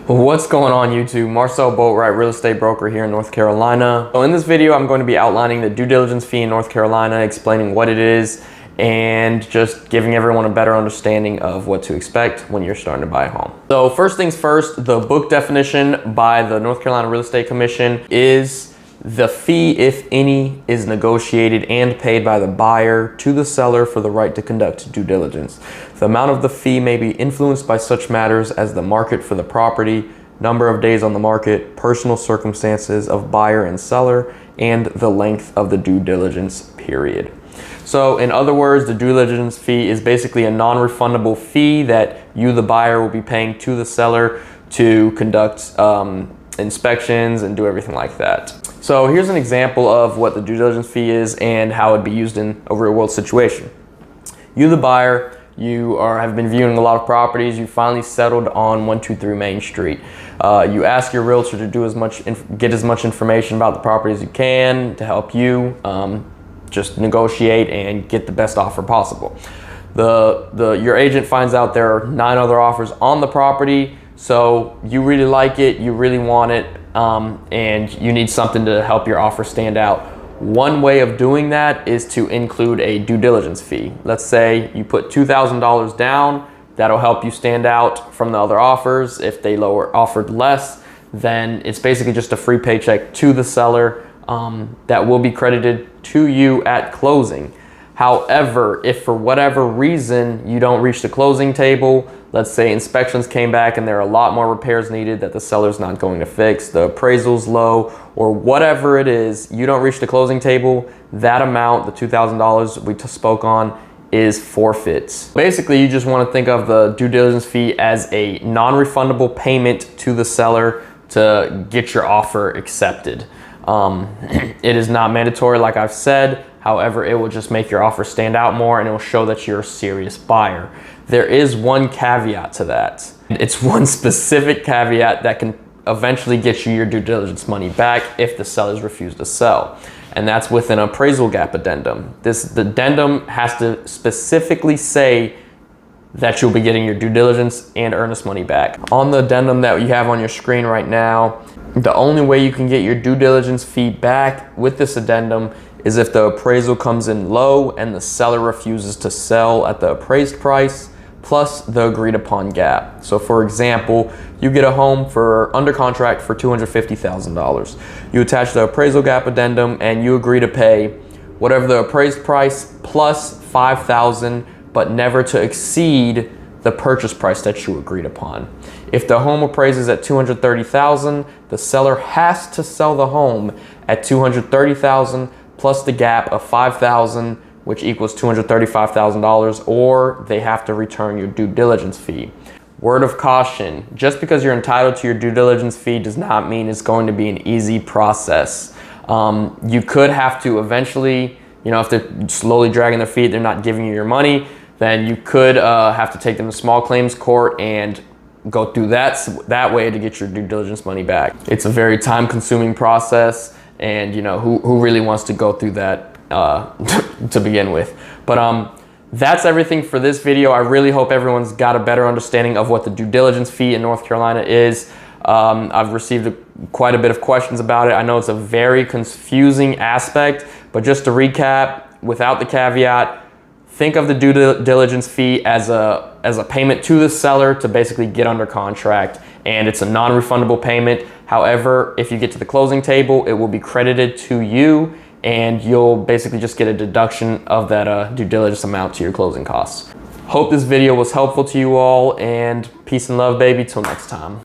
What's going on YouTube? Marcel Boatwright, real estate broker here in North Carolina. So in this video, I'm going to be outlining the due diligence fee in North Carolina, explaining what it is, and just giving everyone a better understanding of what to expect when you're starting to buy a home. So first things first, the book definition by the North Carolina Real Estate Commission is the fee, if any, is negotiated and paid by the buyer to the seller for the right to conduct due diligence. The amount of the fee may be influenced by such matters as the market for the property, number of days on the market, personal circumstances of buyer and seller, and the length of the due diligence period. So in other words, the due diligence fee is basically a non-refundable fee that you, the buyer, will be paying to the seller to conduct inspections and do everything like that. So here's an example of what the due diligence fee is and how it'd be used in a real world situation. You, the buyer, have been viewing a lot of properties. You finally settled on 123 Main Street. You ask your realtor to get as much information about the property as you can to help you just negotiate and get the best offer possible. Your agent finds out there are 9 other offers on the property. So you really like it, you really want it, and you need something to help your offer stand out. One way of doing that is to include a due diligence fee. Let's say you put $2,000 down. That'll help you stand out from the other offers. If they offered less, then it's basically just a free paycheck to the seller that will be credited to you at closing. However, if for whatever reason you don't reach the closing table, let's say inspections came back and there are a lot more repairs needed that the seller's not going to fix, the appraisal's low, or whatever it is, you don't reach the closing table, that amount, the $2,000 we spoke on, is forfeits. Basically, you just want to think of the due diligence fee as a non-refundable payment to the seller to get your offer accepted. It is not mandatory, like I've said. However, it will just make your offer stand out more and it will show that you're a serious buyer. There is one caveat to that. It's one specific caveat that can eventually get you your due diligence money back if the sellers refuse to sell. And that's with an appraisal gap addendum. The addendum has to specifically say that you'll be getting your due diligence and earnest money back. On the addendum that you have on your screen right now, the only way you can get your due diligence fee back with this addendum is if the appraisal comes in low and the seller refuses to sell at the appraised price plus the agreed upon gap. So for example, you get a home under contract for $250,000. You attach the appraisal gap addendum and you agree to pay whatever the appraised price plus $5,000, but never to exceed the purchase price that you agreed upon. If the home appraises at $230,000, the seller has to sell the home at $230,000 plus the gap of $5,000, which equals $235,000, or they have to return your due diligence fee. Word of caution, just because you're entitled to your due diligence fee does not mean it's going to be an easy process. You could have to eventually, if they're slowly dragging their feet, they're not giving you your money, then you could have to take them to small claims court and go through that way to get your due diligence money back. It's a very time-consuming process, and who really wants to go through that to begin with. But that's everything for this video. I really hope everyone's got a better understanding of what the due diligence fee in North Carolina is. I've received quite a bit of questions about it. I know it's a very confusing aspect, but just to recap, without the caveat, think of the due diligence fee as a payment to the seller to basically get under contract, and it's a non-refundable payment. However, if you get to the closing table, it will be credited to you, and you'll basically just get a deduction of that due diligence amount to your closing costs. Hope this video was helpful to you all, and peace and love, baby. Till next time.